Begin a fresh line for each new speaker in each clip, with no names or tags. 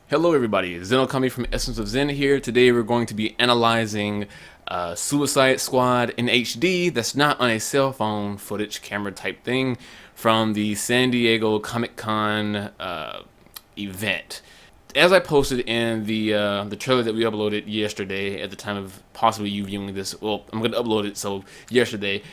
Hello everybody, Zen Okami from Essence of Zen here. Today we're going to be analyzing Suicide Squad in HD that's not on a cell phone footage camera type thing from the San Diego Comic-Con event. As I posted in the trailer that we uploaded yesterday at the time of possibly you viewing this, well, I'm going to upload it, so yesterday,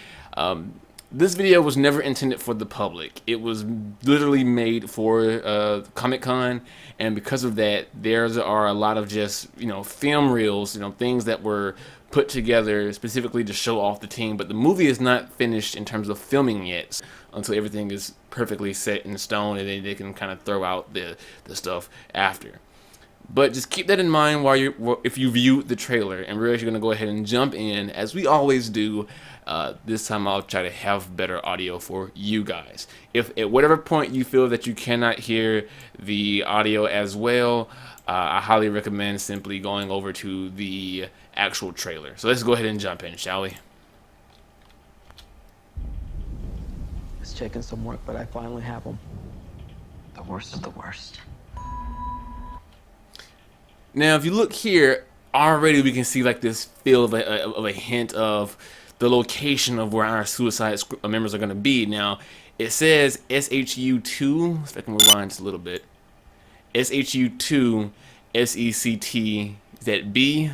this video was never intended for the public. It was literally made for Comic-Con, and because of that, there are a lot of just, film reels, things that were put together specifically to show off the team. But the movie is not finished in terms of filming yet until everything is perfectly set in stone, and then they can kind of throw out the stuff after. But just keep that in mind if you view the trailer, and we're actually going to go ahead and jump in as we always do. This time I'll try to have better audio for you guys. If at whatever point you feel that you cannot hear the audio as well, I highly recommend simply going over to the actual trailer. So let's go ahead and jump in, shall we?
Just checking some work, but I finally have them. The worst of the worst.
Now, if you look here, already we can see like this feel of a hint of the location of where our Suicide Squad members are going to be. Now, it says SHU2, if I can rewind just a little bit. SHU2 SECT, is that B?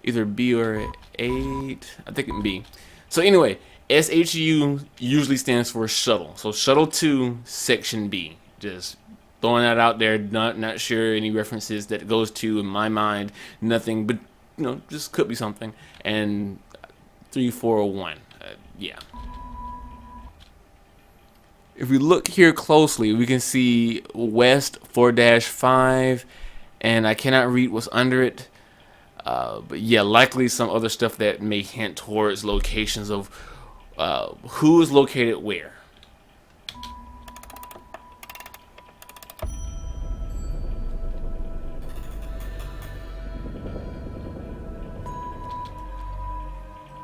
Either B or 8? I think it's B. So anyway, SHU usually stands for shuttle. So shuttle 2, section B. Just throwing that out there, not sure any references that it goes to. In my mind, nothing, but just could be something. And 3401, yeah. If we look here closely, we can see West 4-5, and I cannot read what's under it. But yeah, likely some other stuff that may hint towards locations of who is located where.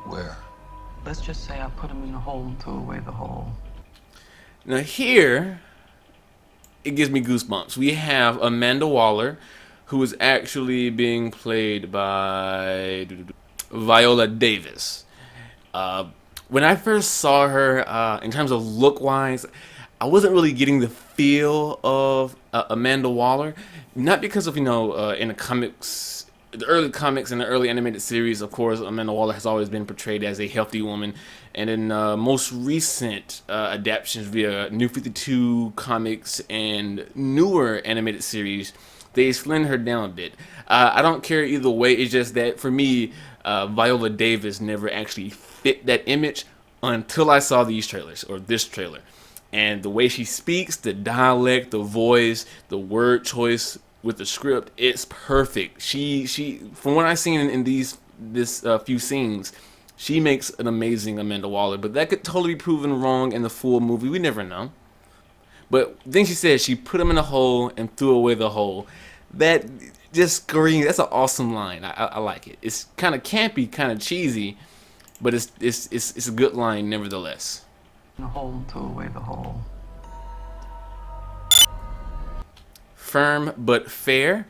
Where? Let's just say I put him in a hole and threw away the hole.
Now here, it gives me goosebumps. We have Amanda Waller, who is actually being played by Viola Davis. When I first saw her, in terms of look-wise, I wasn't really getting the feel of Amanda Waller. Not because of, in the comics, the early comics and the early animated series, of course, Amanda Waller has always been portrayed as a healthy woman. And in most recent adaptations via New 52 comics and newer animated series, they slimmed her down a bit. I don't care either way. It's just that for me, Viola Davis never actually fit that image until I saw these trailers, or this trailer. And the way she speaks, the dialect, the voice, the word choice with the script, it's perfect. She from what I've seen in this few scenes, she makes an amazing Amanda Waller. But that could totally be proven wrong in the full movie. We never know. But then she said she put him in a hole and threw away the hole. That just screams. That's an awesome line. I like it. It's kind of campy, kind of cheesy, but it's a good line nevertheless.
In a hole, threw away the hole.
Firm but fair.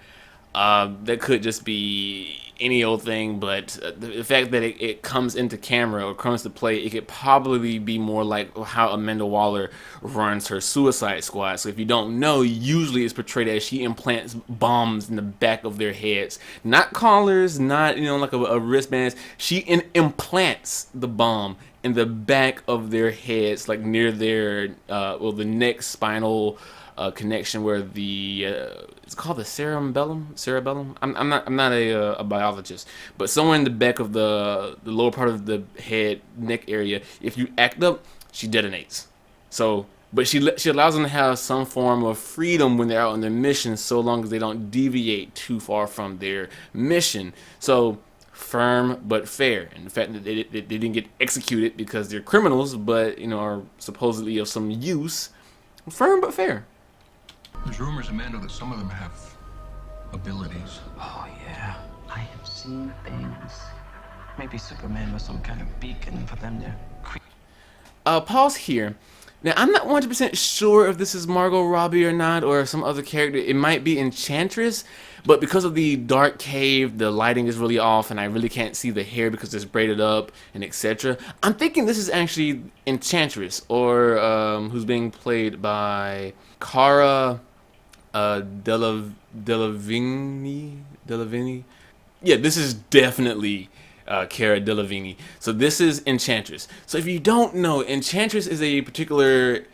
That could just be any old thing, but the fact that it comes into camera or comes to play, it could probably be more like how Amanda Waller runs her Suicide Squad. So if you don't know, usually it's portrayed as she implants bombs in the back of their heads. Not collars, not like a wristband. She implants the bomb in the back of their heads, like near their the neck spinal connection where the it's called the cerebellum. I'm not a biologist, but somewhere in the back of the lower part of the head neck area, if you act up, she detonates. So, but she allows them to have some form of freedom when they're out on their mission, so long as they don't deviate too far from their mission. So firm but fair, and the fact that they didn't get executed because they're criminals, but are supposedly of some use. Firm but fair.
There's rumors, Amanda, that some of them have abilities.
Oh, yeah. I have seen things. Maybe Superman was some kind of beacon for them to create.
pause here. Now, I'm not 100% sure if this is Margot Robbie or not, or some other character. It might be Enchantress, but because of the dark cave, the lighting is really off, and I really can't see the hair because it's braided up and etc. I'm thinking this is actually Enchantress, or who's being played by Cara Delevingne. Yeah, this is definitely Cara Delevingne. So this is Enchantress. So if you don't know, Enchantress is a particular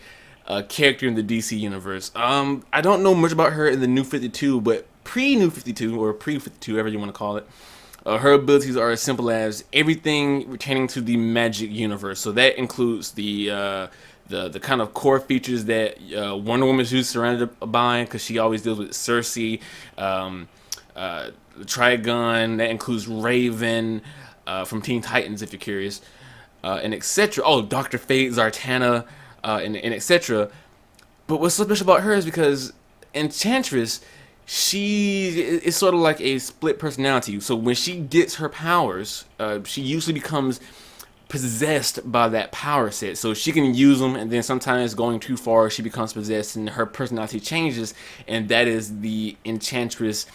character in the DC universe. I don't know much about her in the New 52, but pre-New 52 or pre-52, whatever you want to call it, her abilities are as simple as everything pertaining to the magic universe. So that includes the kind of core features that Wonder Woman is usually surrounded by, because she always deals with Cersei, the Trigon. That includes Raven from Teen Titans, if you're curious, and etc. Oh, Dr. Fate, Zartana, and etc. But what's so special about her is because Enchantress, she is sort of like a split personality. So when she gets her powers, she usually becomes possessed by that power set. So she can use them, and then sometimes going too far, she becomes possessed and her personality changes, and that is the Enchantress.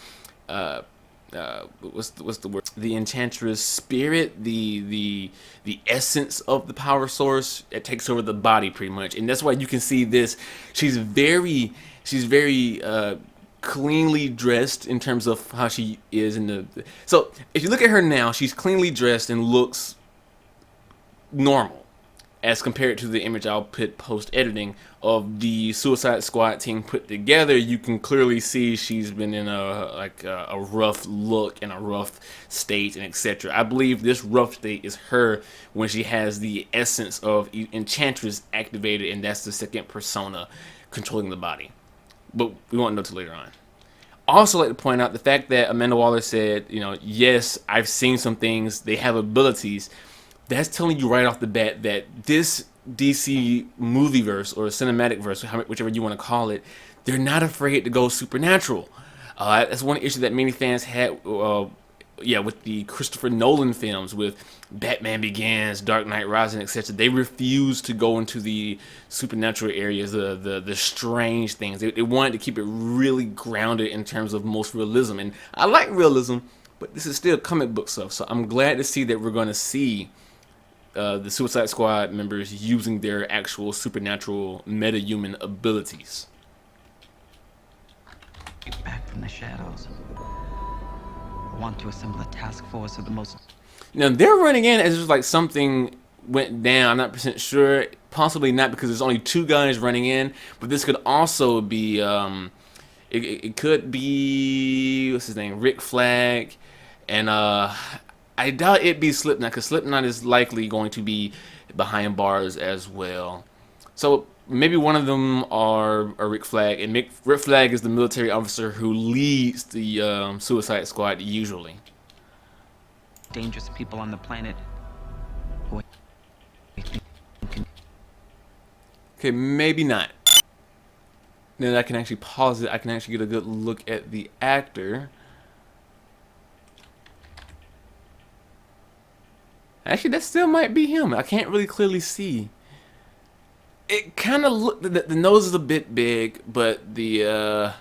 What's the word? The Enchantress spirit, the essence of the power source that takes over the body, pretty much. And that's why you can see this. She's very cleanly dressed in terms of how she is in the. So if you look at her now, she's cleanly dressed and looks normal as compared to the image I'll put post editing of the Suicide Squad team put together. You can clearly see she's been in a rough look and a rough state and etc. I believe this rough state is her when she has the essence of Enchantress activated, and that's the second persona controlling the body. But we won't know till later on. Also, like to point out the fact that Amanda Waller said, yes, I've seen some things. They have abilities. That's telling you right off the bat that this DC movieverse or cinematic verse, whichever you want to call it, they're not afraid to go supernatural. That's one issue that many fans had, with the Christopher Nolan films, with Batman Begins, Dark Knight Rising, etc. They refused to go into the supernatural areas, the strange things. They wanted to keep it really grounded in terms of most realism. And I like realism, but this is still comic book stuff. So I'm glad to see that we're going to see the Suicide Squad members using their actual supernatural meta-human abilities.
Back from the shadows. I want to assemble a task force of the most.
Now they're running in as if like something went down. I'm not percent sure. Possibly not, because there's only 2 guys running in. But this could also be it could be, what's his name, Rick Flag, and I doubt it'd be Slipknot, because Slipknot is likely going to be behind bars as well. So maybe one of them are Rick Flag, and Rick Flag is the military officer who leads the Suicide Squad usually.
Dangerous people on the planet.
Okay, maybe not. Then I can actually pause it. I can actually get a good look at the actor. Actually, that still might be him. I can't really clearly see. It kind of look. The nose is a bit big, but the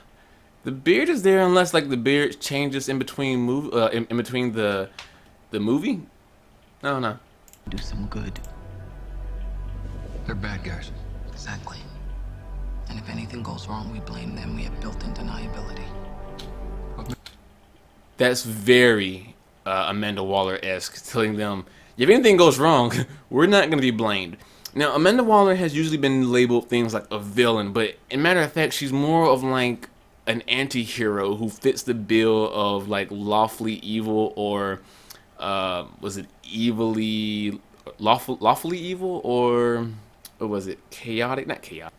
beard is there, unless like the beard changes in between in between the movie. I don't know.
Do some good.
They're bad guys.
Exactly. And if anything goes wrong, we blame them. We have built-in deniability.
That's very Amanda Waller-esque, telling them, if anything goes wrong, we're not going to be blamed. Now, Amanda Waller has usually been labeled things like a villain, but in matter of fact, she's more of like an anti-hero who fits the bill of like lawfully evil, or was it lawfully evil, or was it chaotic? Not chaotic.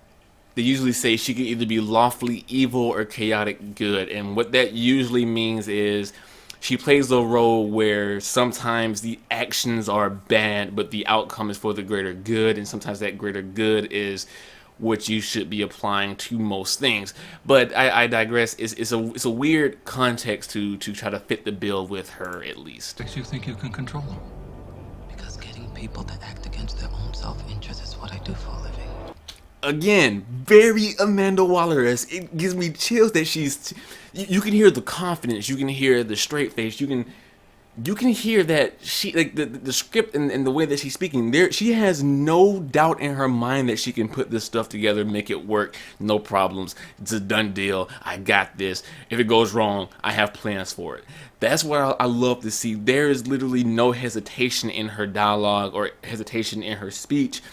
They usually say she can either be lawfully evil or chaotic good, and what that usually means is she plays a role where sometimes the actions are bad, but the outcome is for the greater good, and sometimes that greater good is what you should be applying to most things. But I digress. It's a weird context to try to fit the bill with her, at least.
Makes you think you can control them.
Because getting people to act against their own self-interest is what what I do for a living.
Again, very Amanda Waller-esque. It gives me chills that she's. You can hear the confidence. You can hear the straight face. You can hear that she, like, the script and the way that she's speaking. There, she has no doubt in her mind that she can put this stuff together, make it work, no problems. It's a done deal. I got this. If it goes wrong, I have plans for it. That's what I love to see. There is literally no hesitation in her dialogue or hesitation in her speech.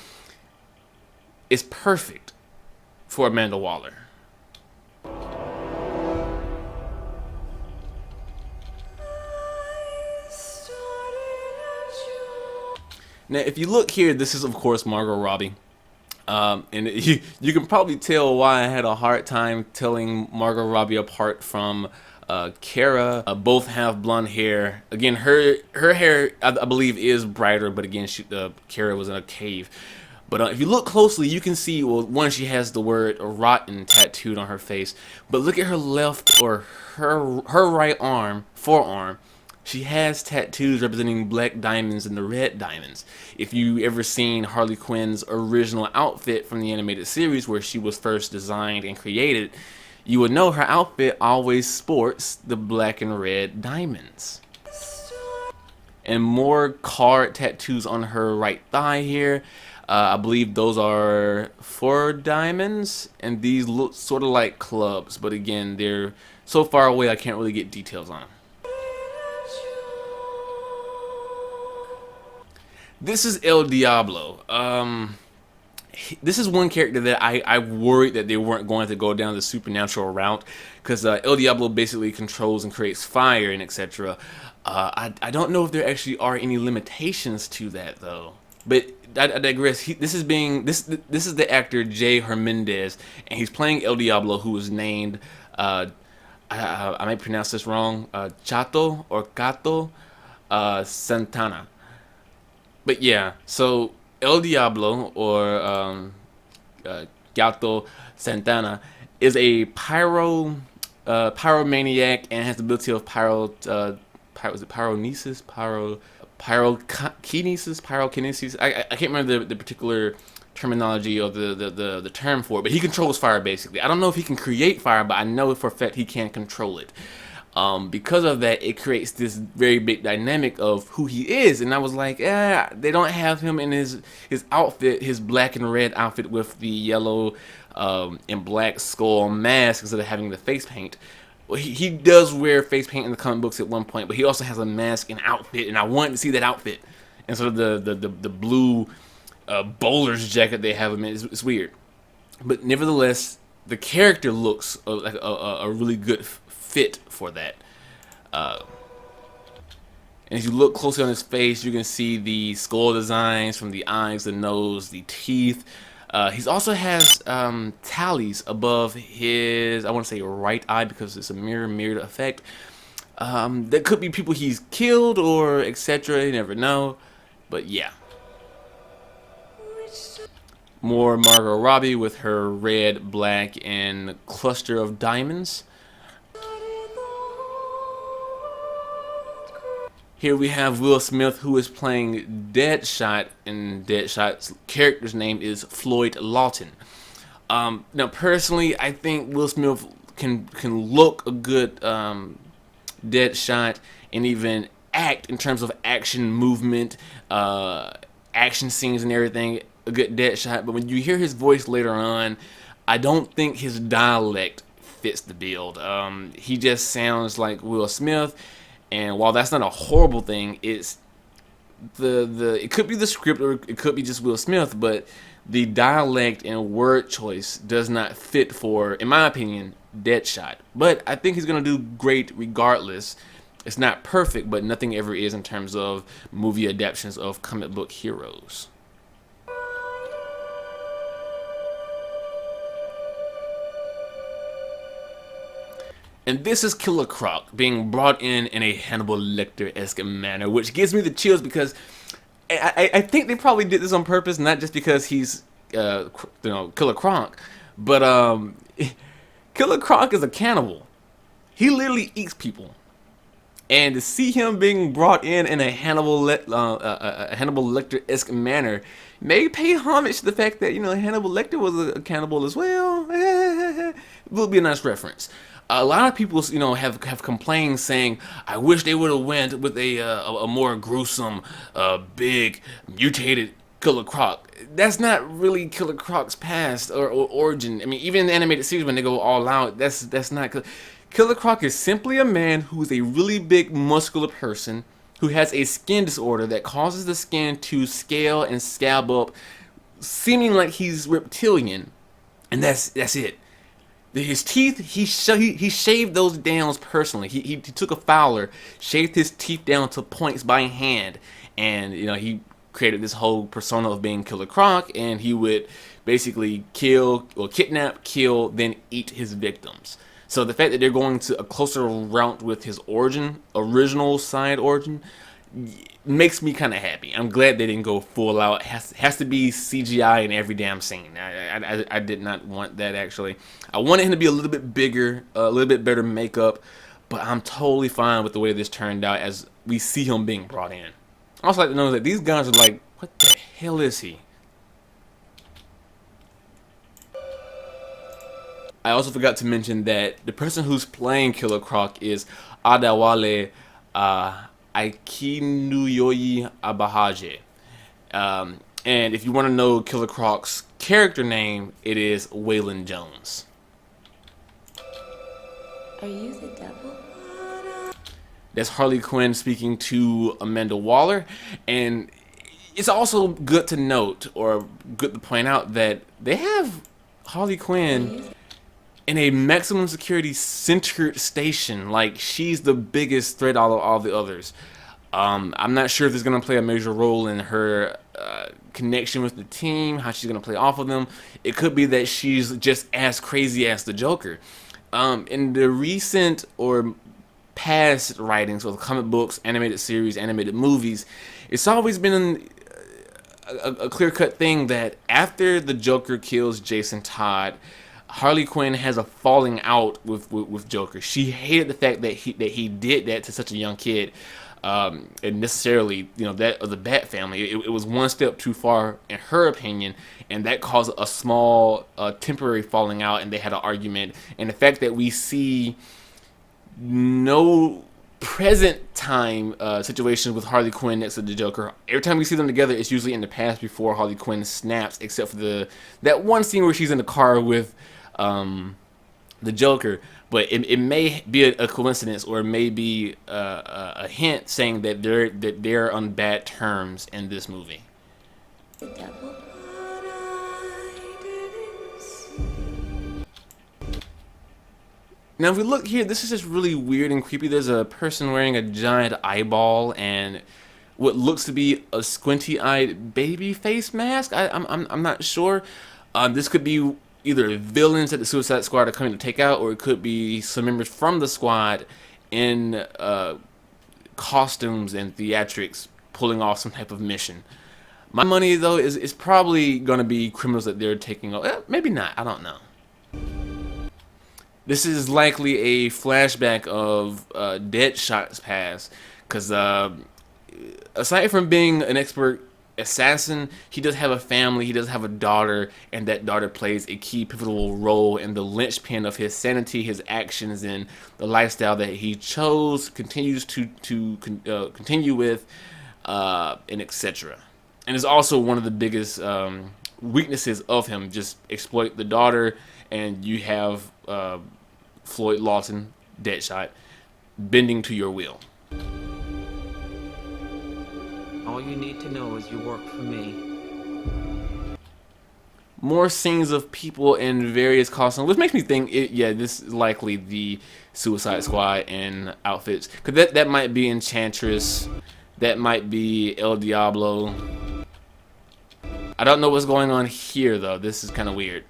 It's perfect for Amanda Waller. Now, if you look here, this is, of course, Margot Robbie. And you can probably tell why I had a hard time telling Margot Robbie apart from Kara. Both have blonde hair. Again, her hair, I believe, is brighter, but again, Kara was in a cave. But if you look closely, you can see, well, one, she has the word rotten tattooed on her face. But look at her left, or her right arm, forearm. She has tattoos representing black diamonds and the red diamonds. If you ever seen Harley Quinn's original outfit from the animated series where she was first designed and created, you would know her outfit always sports the black and red diamonds. And more card tattoos on her right thigh here. I believe those are 4 diamonds, and these look sort of like clubs, but again, they're so far away I can't really get details on them. This is El Diablo. This is one character that I worried that they weren't going to go down the supernatural route, because El Diablo basically controls and creates fire and etc. I don't know if there actually are any limitations to that though. But I digress. This is the actor Jay Hernandez, and he's playing El Diablo, who is named I might pronounce this wrong, Chato or Cato Santana. But yeah, so El Diablo, or Gato Santana, is a pyromaniac and has the ability of pyrokinesis. I can't remember the particular terminology or the term for it, but he controls fire basically. I don't know if he can create fire, but I know for a fact he can control it. Because of that, it creates this very big dynamic of who he is, and I was like, they don't have him in his outfit, his black and red outfit with the yellow and black skull mask instead of having the face paint. Well, he does wear face paint in the comic books at one point, but he also has a mask and outfit, and I wanted to see that outfit instead of the blue bowler's jacket they have him in. It's weird, but nevertheless, the character looks like a really good fit for that. And if you look closely on his face, you can see the skull designs from the eyes, the nose, the teeth. He also has tallies above his, I want to say, right eye, because it's a mirrored effect. That could be people he's killed or etc. You never know. But yeah. More Margot Robbie with her red, black, and cluster of diamonds. Here we have Will Smith, who is playing Deadshot, and Deadshot's character's name is Floyd Lawton. Now, personally, I think Will Smith can look a good Deadshot and even act in terms of action, movement, action scenes and everything, a good Deadshot. But when you hear his voice later on, I don't think his dialect fits the build. He just sounds like Will Smith. And while that's not a horrible thing, it's it could be the script or it could be just Will Smith, but the dialect and word choice does not fit for, in my opinion, Deadshot. But I think he's gonna do great regardless. It's not perfect, but nothing ever is in terms of movie adaptations of comic book heroes. And this is Killer Croc being brought in a Hannibal Lecter-esque manner, which gives me the chills because I think they probably did this on purpose, not just because he's Killer Croc, but Killer Croc is a cannibal. He literally eats people. And to see him being brought in a Hannibal Lecter-esque manner may pay homage to the fact that, you know, Hannibal Lecter was a cannibal as well. It will be a nice reference. A lot of people, you know, have complained, saying, "I wish they would have went with a more gruesome, big, mutated Killer Croc." That's not really Killer Croc's past or origin. I mean, even in the animated series, when they go all out, that's not. Killer Croc is simply a man who is a really big, muscular person who has a skin disorder that causes the skin to scale and scab up, seeming like he's reptilian, and that's it. His teeth, he shaved those down personally. He took a fowler, shaved his teeth down to points by hand, and, you know, he created this whole persona of being Killer Croc, and he would basically kidnap, kill, then eat his victims. So the fact that they're going to a closer route with his original side origin, makes me kind of happy. I'm glad they didn't go full out. Has to be CGI in every damn scene. I did not want that, actually. I wanted him to be a little bit bigger, a little bit better makeup, but I'm totally fine with the way this turned out as we see him being brought in. I also like to know that these guys are like, what the hell is he? I also forgot to mention that the person who's playing Killer Croc is Adewale Akinnuyoyi Abahaje. And if you want to know Killer Croc's character name, it is Waylon Jones.
Are you the devil?
That's Harley Quinn speaking to Amanda Waller. And it's also good to note, or good to point out, that they have Harley Quinn in a maximum security centered station. Like, she's the biggest threat out of all the others. I'm not sure if it's going to play a major role in her connection with the team, how she's going to play off of them. It could be that she's just as crazy as the Joker. In the recent or past writings of comic books, animated series, animated movies, it's always been a clear-cut thing that after the Joker kills Jason Todd, Harley Quinn has a falling out with Joker. She hated the fact that he did that to such a young kid, and necessarily, you know, that of the Bat family. It was one step too far in her opinion, and that caused a small temporary falling out, and they had an argument. And the fact that we see no present time situations with Harley Quinn next to the Joker. Every time we see them together, it's usually in the past before Harley Quinn snaps, except for that one scene where she's in the car with the Joker. But it may be a coincidence, or it may be a hint saying that they're on bad terms in this movie.
The devil?
Now, if we look here, this is just really weird and creepy. There's a person wearing a giant eyeball and what looks to be a squinty-eyed baby face mask. I'm not sure. This could be either villains that the Suicide Squad are coming to take out, or it could be some members from the squad in costumes and theatrics pulling off some type of mission. My money, though, is probably going to be criminals that they're taking out. Maybe not. I don't know. This is likely a flashback of Deadshot's past, because aside from being an expert assassin, he does have a family, he does have a daughter, and that daughter plays a key pivotal role in the linchpin of his sanity, his actions, and the lifestyle that he chose, continues to continue with, and etc. And is also one of the biggest weaknesses of him. Just exploit the daughter, and you have Floyd Lawson, Deadshot, bending to your will.
All you need to know is you work for me.
More scenes of people in various costumes, which makes me think, this is likely the Suicide Squad in outfits. Because that might be Enchantress, that might be El Diablo. I don't know what's going on here, though. This is kind of weird.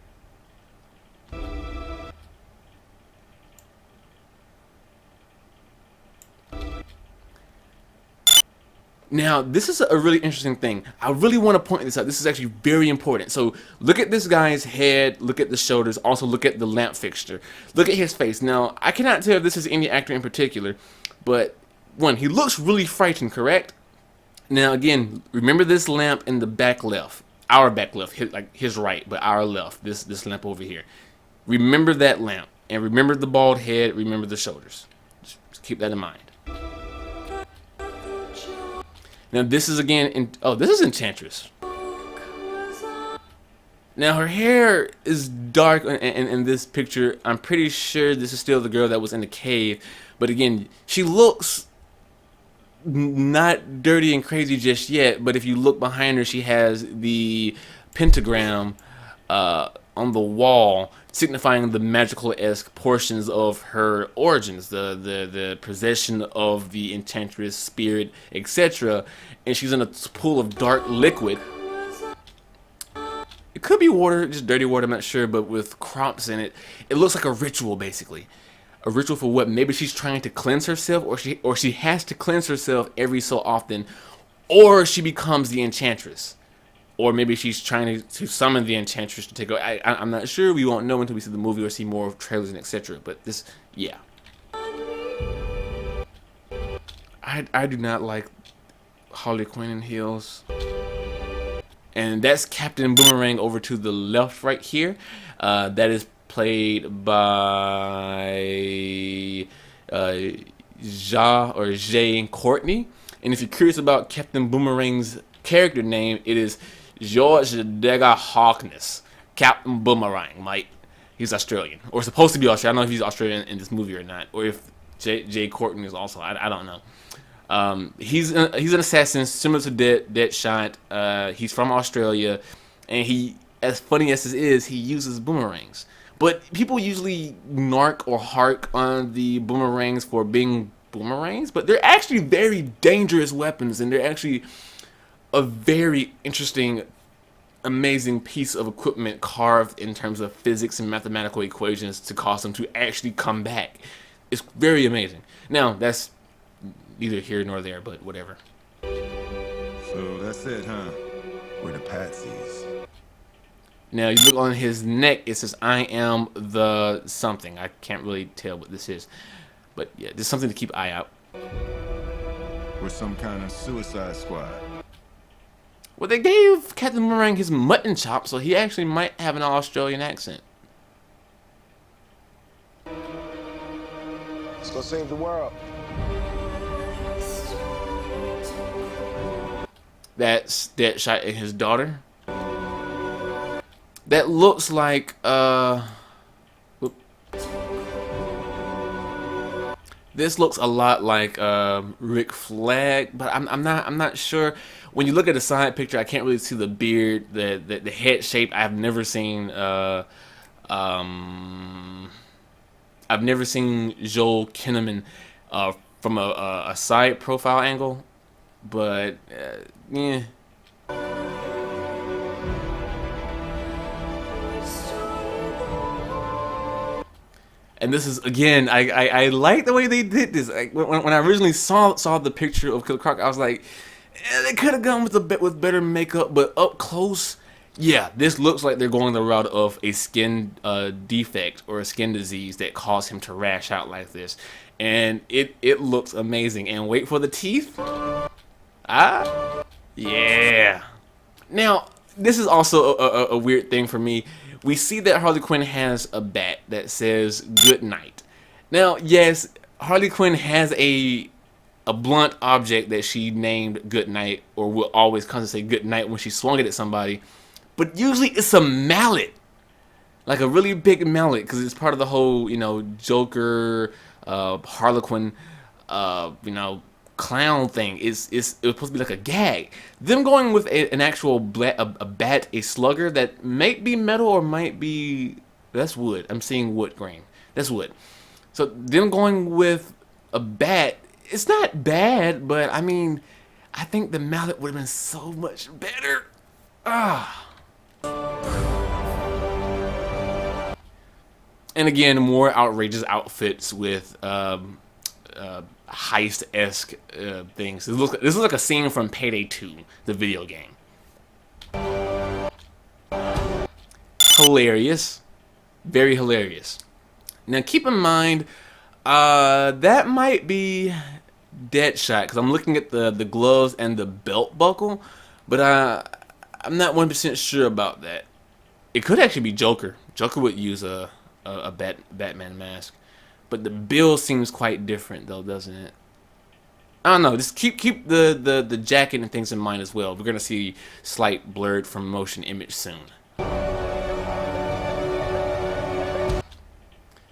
Now, this is a really interesting thing. I really want to point this out. This is actually very important. So, look at this guy's head, look at the shoulders, also look at the lamp fixture. Look at his face. Now, I cannot tell if this is any actor in particular, but one, he looks really frightened, correct? Now again, remember this lamp in the back left, our back left, his right, but our left, this lamp over here. Remember that lamp, and remember the bald head, remember the shoulders. Just keep that in mind. Now this is again, this is Enchantress. Now her hair is dark in this picture. I'm pretty sure this is still the girl that was in the cave, but again, she looks not dirty and crazy just yet. But if you look behind her, she has the pentagram on the wall, signifying the magical-esque portions of her origins, the possession of the Enchantress spirit, etc. And she's in a pool of dark liquid. It could be water, just dirty water, I'm not sure, but with crops in it, it looks like a ritual, basically. A ritual for what? Maybe she's trying to cleanse herself, or she has to cleanse herself every so often, or she becomes the Enchantress. Or maybe she's trying to summon the Enchantress to take over. I'm not sure. We won't know until we see the movie or see more trailers and etc. But this, yeah. I do not like Harley Quinn in heels. And that's Captain Boomerang over to the left right here. That is played by Jay Courtney. And if you're curious about Captain Boomerang's character name, it is George Dega Harkness. Captain Boomerang, mate. He's Australian, or supposed to be Australian. I don't know if he's Australian in this movie or not, or if Jay Courtney is also. I don't know. He's an assassin similar to Deadshot. He's from Australia, and he, as funny as it is, he uses boomerangs. But people usually narc or hark on the boomerangs for being boomerangs, but they're actually very dangerous weapons, and they're actually a very interesting, amazing piece of equipment carved in terms of physics and mathematical equations to cause them to actually come back. It's very amazing. Now, that's neither here nor there, but whatever.
So that's it, huh? We're the patsies.
Now, you look on his neck, it says, I am the something. I can't really tell what this is. But yeah, there's something to keep an eye out.
We're some kind of suicide squad.
Well, they gave Captain Boomerang his mutton chop, so he actually might have an Australian accent.
Let's go save the world.
That's Deadshot and his daughter. That looks like this looks a lot like Rick Flag, but I'm not sure. When you look at the side picture, I can't really see the beard, the head shape. I've never seen Joel Kinnaman from a side profile angle, but yeah. And this is, again, I like the way they did this. Like, when I originally saw the picture of Killer Croc, I was like, they could have gone with better makeup, but up close, yeah, this looks like they're going the route of a skin defect or a skin disease that caused him to rash out like this. And it looks amazing. And wait for the teeth. Ah, yeah. Now, this is also a weird thing for me. We see that Harley Quinn has a bat that says good night. Now, yes, Harley Quinn has a blunt object that she named good night, or will always constantly say good night when she swung it at somebody, but usually it's a mallet, like a really big mallet, because it's part of the whole, Joker, Harlequin, clown thing. It was supposed to be like a gag. Them going with an actual a bat, a slugger that might be metal or might be, that's wood. I'm seeing wood grain. That's wood. So them going with a bat, it's not bad, but I mean, I think the mallet would have been so much better. And again, more outrageous outfits with heist-esque things. This looks like a scene from Payday 2, the video game. Hilarious. Very hilarious. Now keep in mind, that might be Deadshot because I'm looking at the gloves and the belt buckle, but I'm not 100% sure about that. It could actually be Joker. Joker would use a Batman mask, but the build seems quite different though, doesn't it? I don't know. Just keep the jacket and things in mind as well. We're gonna see slight blurred from motion image soon.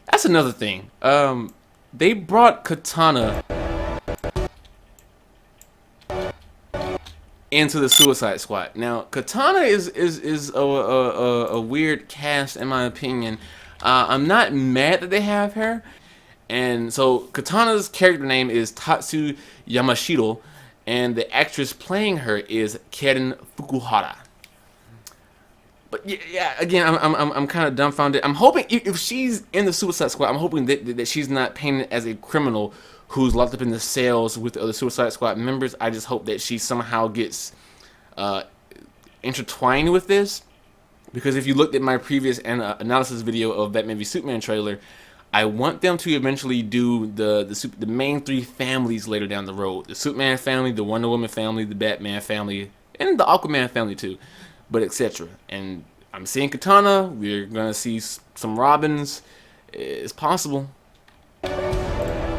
That's another thing. They brought Katana into the Suicide Squad. Now, Katana is a weird cast in my opinion. I'm not mad that they have her. And so Katana's character name is Tatsu Yamashiro, and the actress playing her is Karen Fukuhara. But yeah, again, I'm kind of dumbfounded. I'm hoping if she's in the Suicide Squad, I'm hoping that she's not painted as a criminal who's locked up in the cells with the other Suicide Squad members. I just hope that she somehow gets intertwined with this, because if you looked at my previous analysis video of Batman v Superman trailer, I want them to eventually do the main three families later down the road: the Superman family, the Wonder Woman family, the Batman family, and the Aquaman family too, but etc. And I'm seeing Katana. We're gonna see some Robins. It's possible.
Earrings.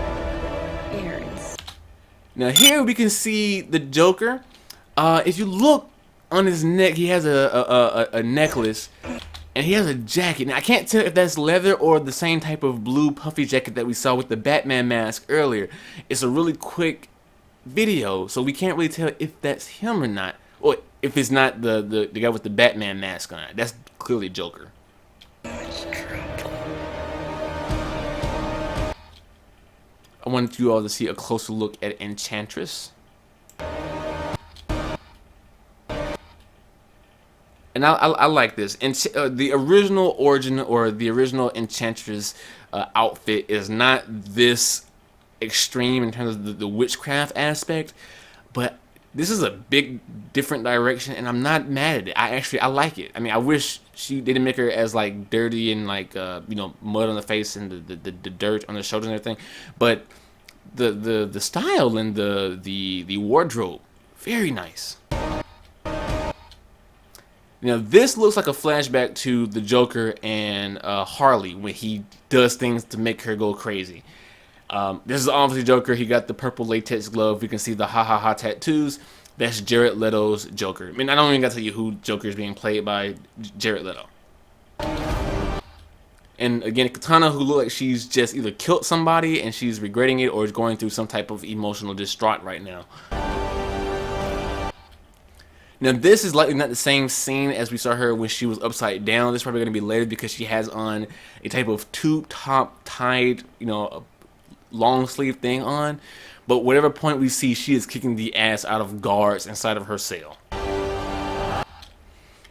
Now here we can see the Joker. If you look on his neck, he has a necklace. And he has a jacket. Now, I can't tell if that's leather or the same type of blue puffy jacket that we saw with the Batman mask earlier. It's a really quick video, so we can't really tell if that's him or not. Or if it's not the guy with the Batman mask on it. That's clearly Joker. I wanted you all to see a closer look at Enchantress. And I like this. And the original origin or the original Enchantress outfit is not this extreme in terms of the witchcraft aspect, but this is a big different direction, and I'm not mad at it. I like it. I mean, I wish they didn't make her as like dirty and like mud on the face and the dirt on the shoulders and everything, but the style and the wardrobe, very nice. Now this looks like a flashback to the Joker and Harley when he does things to make her go crazy. This is obviously Joker. He got the purple latex glove. We can see the ha ha ha tattoos. That's Jared Leto's Joker. I mean, I don't even got to tell you who Joker is being played by. Jared Leto. And again, Katana, who looks like she's just either killed somebody and she's regretting it or is going through some type of emotional distraught right now. Now this is likely not the same scene as we saw her when she was upside down. This is probably going to be later because she has on a type of tube top tied, long sleeve thing on. But whatever point we see, she is kicking the ass out of guards inside of her cell.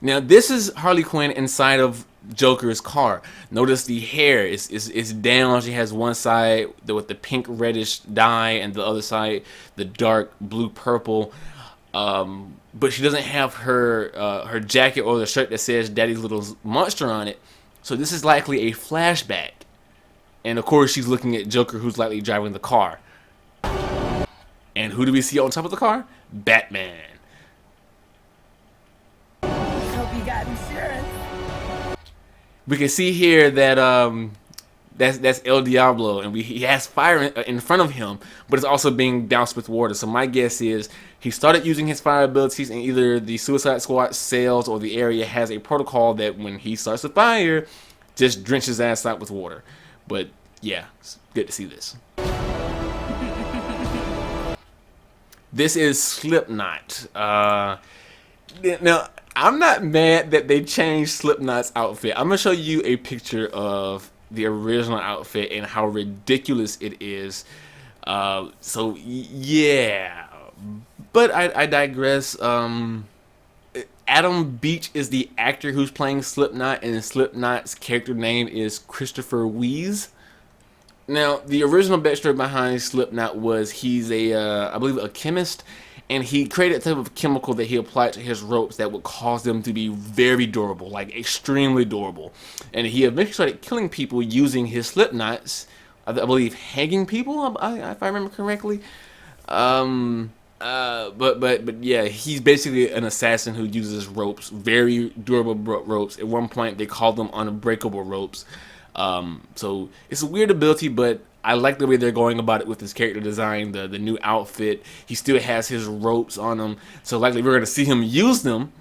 Now this is Harley Quinn inside of Joker's car. Notice the hair is down. She has one side with the pink reddish dye and the other side the dark blue purple. But she doesn't have her jacket or the shirt that says Daddy's Little Monster on it. So this is likely a flashback. And of course she's looking at Joker, who's likely driving the car. And who do we see on top of the car? Batman.
Hope you got insurance.
We can see here that that's El Diablo, and he has fire in front of him, but it's also being doused with water. So my guess is he started using his fire abilities, and either the Suicide Squad cells or the area has a protocol that when he starts a fire, just drench his ass out with water. But yeah, it's good to see this. This is Slipknot. Now, I'm not mad that they changed Slipknot's outfit. I'm gonna show you a picture of the original outfit and how ridiculous it is. So yeah, but I digress. Adam Beach is the actor who's playing Slipknot, and Slipknot's character name is Christopher Weeze. Now, the original backstory behind Slipknot was he's I believe a chemist, and he created a type of chemical that he applied to his ropes that would cause them to be very durable, like extremely durable. And he eventually started killing people using his Slipknots, I believe hanging people, if I remember correctly. But yeah, he's basically an assassin who uses ropes, very durable ropes. At one point, they called them unbreakable ropes. So it's a weird ability, but I like the way they're going about it with his character design, the new outfit. He still has his ropes on him, so likely we're gonna see him use them.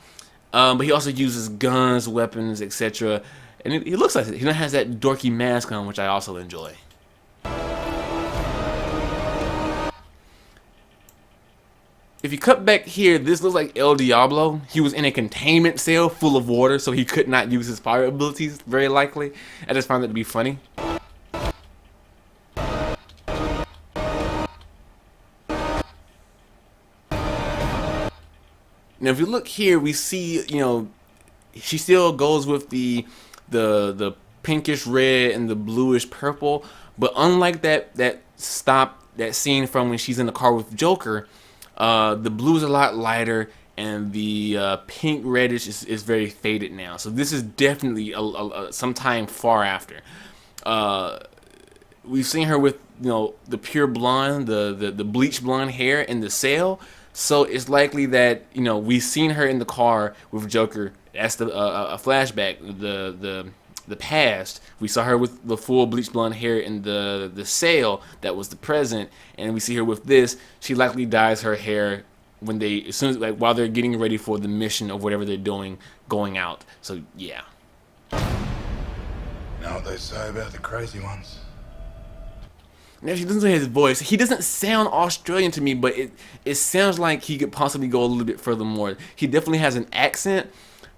But he also uses guns, weapons, etc. And he looks like it. He has that dorky mask on, which I also enjoy. If you cut back here, this looks like El Diablo. He was in a containment cell full of water, so he could not use his fire abilities, very likely. I just found that to be funny. Now, if you look here, we see, she still goes with the pinkish red and the bluish purple, but unlike that scene from when she's in the car with Joker, the blue is a lot lighter, and the pink reddish is very faded now. So this is definitely some time far after. We've seen her with the pure blonde, the bleach blonde hair in the cell. So it's likely that we've seen her in the car with Joker. That's a flashback. The past. We saw her with the full bleach blonde hair in the cell. That was the present, and we see her with this. She likely dyes her hair when while they're getting ready for the mission of whatever they're doing, going out. So yeah.
Know what they say about the crazy ones?
Now, if you listen to his voice, he doesn't sound Australian to me, but it sounds like he could possibly go a little bit further more. He definitely has an accent,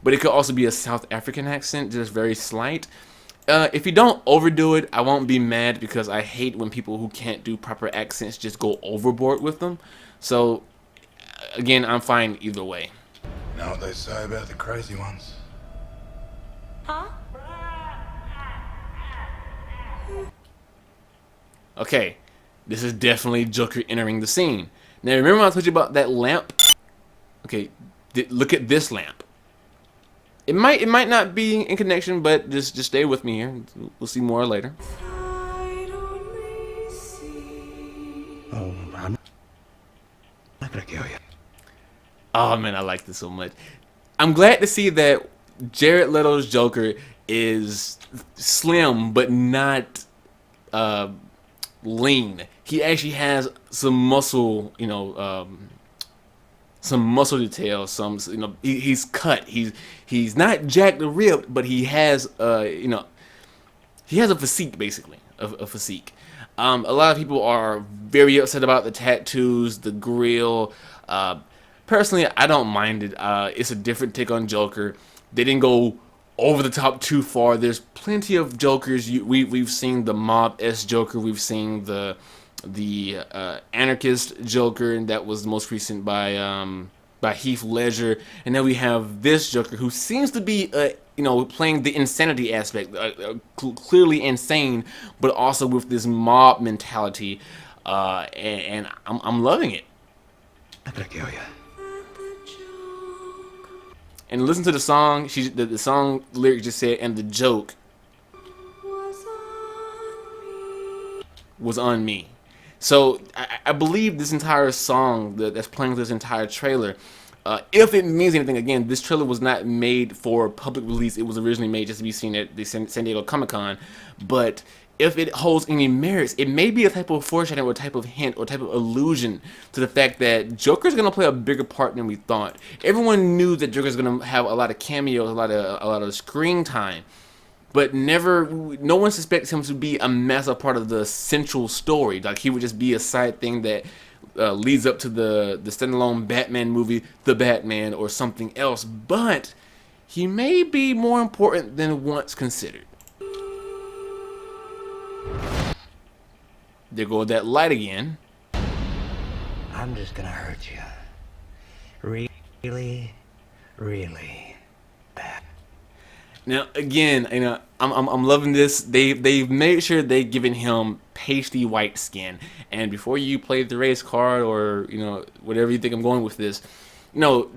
but it could also be a South African accent, just very slight. If you don't overdo it, I won't be mad, because I hate when people who can't do proper accents just go overboard with them. So, again, I'm fine either way.
Know what they say about the crazy ones?
Huh?
Okay, this is definitely Joker entering the scene. Now, remember when I told you about that lamp? Okay, look at this lamp. It might not be in connection, but just stay with me here. We'll see more later.
Oh, I'm not gonna kill you.
Oh man, I like this so much. I'm glad to see that Jared Leto's Joker is slim, but not lean. He actually has some muscle, some muscle detail. He's cut. He's not jacked or ripped, but he has, he has a physique, basically, a physique. A lot of people are very upset about the tattoos, the grill. Personally, I don't mind it. It's a different take on Joker. They didn't go over the top too far. There's plenty of Jokers. We've seen the mob-esque Joker. We've seen the anarchist Joker, and that was the most recent by Heath Ledger. And then we have this Joker, who seems to be playing the insanity aspect, clearly insane, but also with this mob mentality, and I'm loving it.
I'm gonna kill you.
And listen to the song. The song lyric just said, and the joke was on me. So I believe this entire song that's playing this entire trailer, if it means anything, again, this trailer was not made for public release. It was originally made just to be seen at the San Diego Comic-Con. But if it holds any merits, it may be a type of foreshadowing or type of hint or type of allusion to the fact that Joker's going to play a bigger part than we thought. Everyone knew that Joker's going to have a lot of cameos, a lot of screen time, but no one suspects him to be a massive part of the central story. Like, he would just be a side thing that leads up to the standalone Batman movie, The Batman, or something else. But he may be more important than once considered. There goes that light again.
I'm just gonna hurt you. Really, really bad.
Now again, I'm loving this. They've made sure they've given him pasty white skin. And before you play the race card or whatever you think I'm going with this,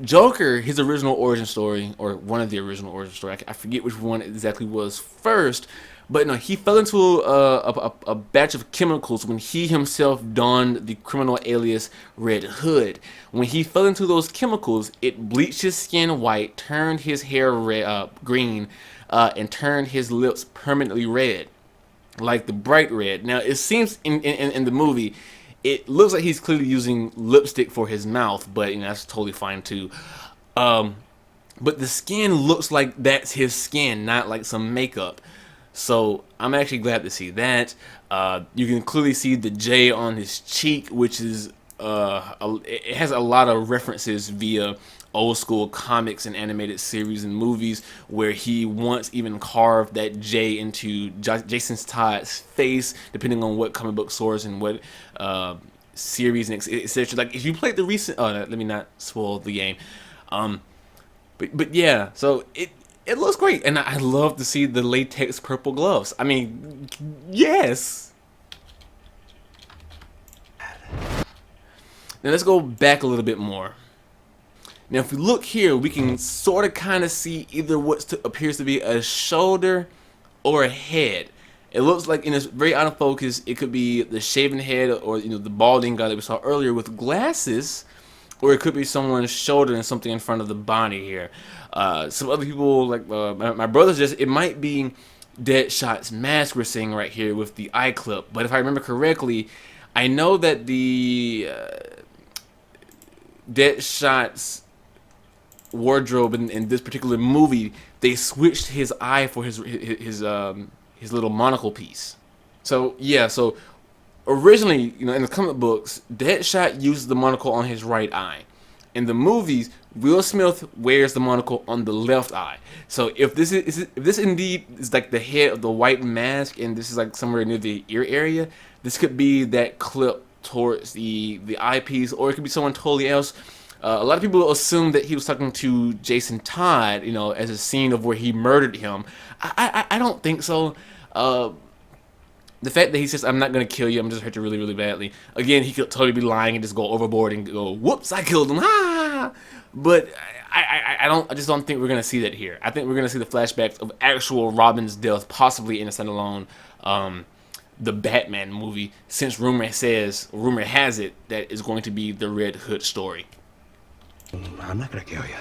Joker, his original origin story, or one of the original origin story, I forget which one exactly was first, But no, he fell into a batch of chemicals when he himself donned the criminal alias Red Hood. When he fell into those chemicals, it bleached his skin white, turned his hair green, and turned his lips permanently red, like the bright red. Now, it seems in the movie, it looks like he's clearly using lipstick for his mouth, but you know, that's totally fine too. But the skin looks like that's his skin, not like some makeup. So I'm actually glad to see that. You can clearly see the J on his cheek, which is it has a lot of references via old school comics and animated series and movies, where he once even carved that J into Jason Todd's face, depending on what comic book source and what series and etc. Like if you played the recent, let me not spoil the game. But yeah, so it looks great, and I love to see the latex purple gloves. I mean, yes. Now let's go back a little bit more. Now if we look here, we can sort of kind of see either what appears to be a shoulder or a head. It looks like, in this very out of focus, it could be the shaven head, or you know, the balding guy that we saw earlier with glasses, or it could be someone's shoulder and something in front of the body here. Some other people, like my brother, it might be Deadshot's mask we're seeing right here with the eye clip. But if I remember correctly, I know that the Deadshot's wardrobe in this particular movie, they switched his eye for his little monocle piece. So yeah, so originally, you know, in the comic books, Deadshot used the monocle on his right eye. In the movies, Will Smith wears the monocle on the left eye. So if this indeed is like the head of the white mask, and this is like somewhere near the ear area, this could be that clip towards the eyepiece, or it could be someone totally else. A lot of people assume that he was talking to Jason Todd, you know, as a scene of where he murdered him. I don't think so. The fact that he says, "I'm not gonna kill you, I'm just hurt you really, really badly." Again, he could totally be lying and just go overboard and go, "Whoops, I killed him!" Ah! But I just don't think we're gonna see that here. I think we're gonna see the flashbacks of actual Robin's death, possibly in a standalone, the Batman movie, since rumor has it that is going to be the Red Hood story.
I'm not gonna kill you.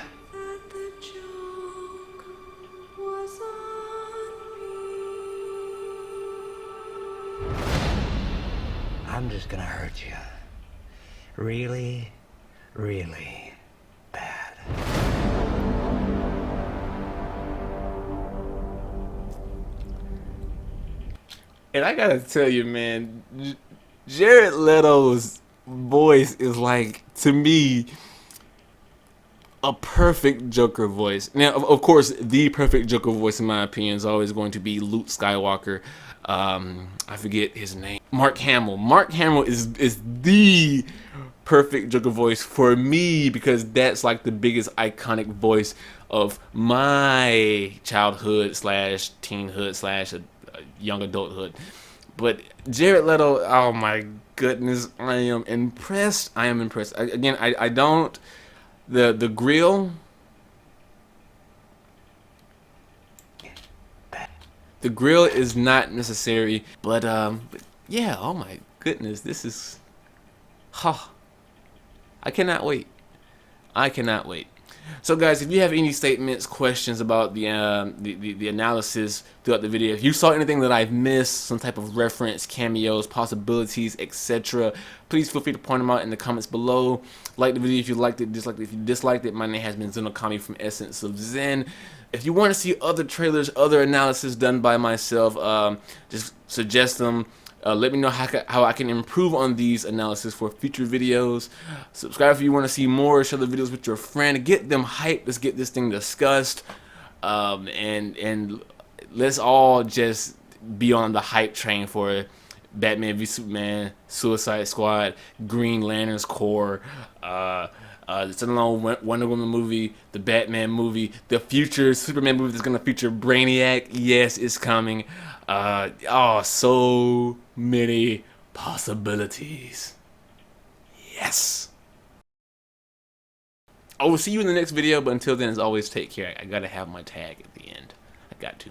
I'm just gonna hurt you. Really, really bad.
And I gotta tell you, man, Jared Leto's voice is like, to me, a perfect Joker voice. Now, of course, the perfect Joker voice, in my opinion, is always going to be Luke Skywalker. I forget his name. Mark Hamill. Mark Hamill is the perfect Joker voice for me, because that's like the biggest iconic voice of my childhood / teenhood / young adulthood. But Jared Leto, oh my goodness, I am impressed. I am impressed. I don't. The grill. The grill is not necessary, but yeah, oh my goodness, this is, I cannot wait. I cannot wait. So guys, if you have any statements, questions about the analysis throughout the video, if you saw anything that I've missed, some type of reference, cameos, possibilities, etc., please feel free to point them out in the comments below. Like the video if you liked it, disliked it if you disliked it. My name has been Zenokami from Essence of Zen. If you want to see other trailers, other analysis done by myself, just suggest them. Let me know how I can improve on these analysis for future videos. Subscribe if you want to see more. Share the videos with your friend. Get them hyped. Let's get this thing discussed. And let's all just be on the hype train for Batman v Superman, Suicide Squad, Green Lantern's Corps, the standalone Wonder Woman movie, the Batman movie, the future Superman movie that's gonna feature Brainiac. Yes, it's coming. Oh, so many possibilities. Yes. I will see you in the next video, but until then, as always, take care. I gotta have my tag at the end. I got to.